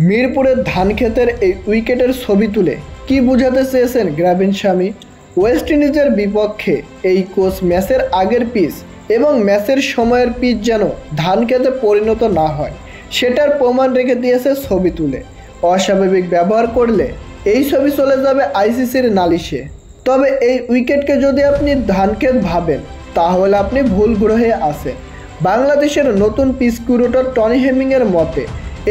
মিরপুরের ধানক্ষেতের এই উইকেটের ছবি তুলে কি বোঝাতে চেয়েছেন গ্রাভিন স্বামী? ওয়েস্ট ইন্ডিজের বিপক্ষে এই কোচ ম্যাচের আগের পিচ এবং ম্যাচের সময়ের পিচ যেন ধানক্ষেতে পরিণত না হয় সেটার প্রমাণ রেখে দিয়েছে ছবি তুলে। অস্বাভাবিক ব্যবহার করলে এই ছবি চলে যাবে আইসিসির নালিশে। তবে এই উইকেটকে যদি আপনি ধানক্ষেত ভাবেন তাহলে আপনি ভুল গ্রহে আছেন। বাংলাদেশের নতুন পিচ কিউরেটর টনি হেমিংয়ের মতে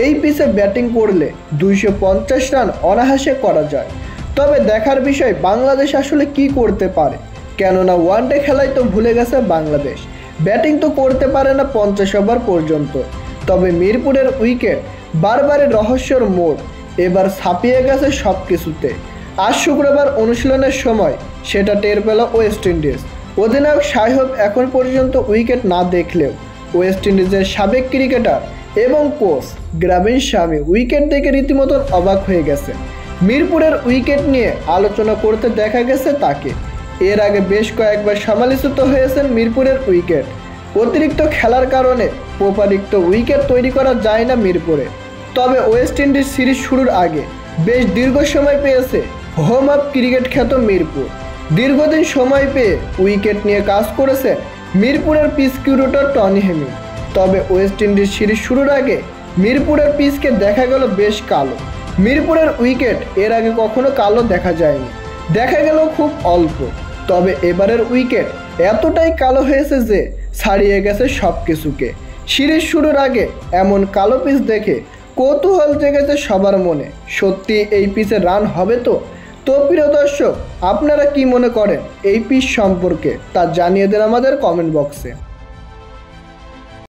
এই পিচে ব্যাটিং করলে 250 রান অনায়াসে করা যায়। তবে দেখার বিষয় বাংলাদেশ আসলে কি করতে পারে, কেননা ওয়ানডে খেলায় তো ভুলে গেছে বাংলাদেশ, ব্যাটিং তো করতে পারে না 50 ওভার পর্যন্ত। তবে মিরপুরের উইকেট বারবারই রহস্যের মোড় এবার ছাপিয়ে গেছে সব কিছুতে। আজ শুক্রবার অনুশীলনের সময় সেটা টের পেল ওয়েস্ট ইন্ডিজ। অধিনায়ক সাহেব এখন পর্যন্ত উইকেট না দেখলেও ওয়েস্ট ইন্ডিজের সাবেক ক্রিকেটার এবং কোচ গ্রাভিন স্বামী উইকেট দেখে রীতিমতন অবাক হয়ে গেছে। মিরপুরের উইকেট নিয়ে আলোচনা করতে দেখা গেছে তাকে। এর আগে বেশ কয়েকবার সমালোচিত হয়েছেন মিরপুরের উইকেট। অতিরিক্ত খেলার কারণে প্রপারিক্ত উইকেট তৈরি করা যায় না মিরপুরে। তবে ওয়েস্ট ইন্ডিজ সিরিজ শুরুর আগে বেশ দীর্ঘ সময় পেয়েছে হোম অফ ক্রিকেট খ্যাত মিরপুর। দীর্ঘদিন সময় পেয়ে উইকেট নিয়ে কাজ করেছে মিরপুরের পিচ কিউরেটর টনি হেমিং। তবে ওয়েস্ট ইন্ডিজ সিরিজ শুরুর আগে মিরপুরের পিচকে দেখা গেল বেশ কালো। মিরপুরের উইকেট এর আগে কখনো কালো দেখা যায়নি, দেখা গেল খুব অল্প। তবে এবারের উইকেট এতটাই কালো হয়েছে যে ছাড়িয়ে গেছে সব কিছুকে। সিরিজ শুরুর আগে এমন কালো পিচ দেখে কৌতূহল জেগেছে সবার মনে। সত্যি এই পিচে রান হবে তো? প্রিয় দর্শক, আপনারা কি মনে করেন এই পিচ সম্পর্কে তা জানিয়ে দেন আমাদের কমেন্ট বক্সে।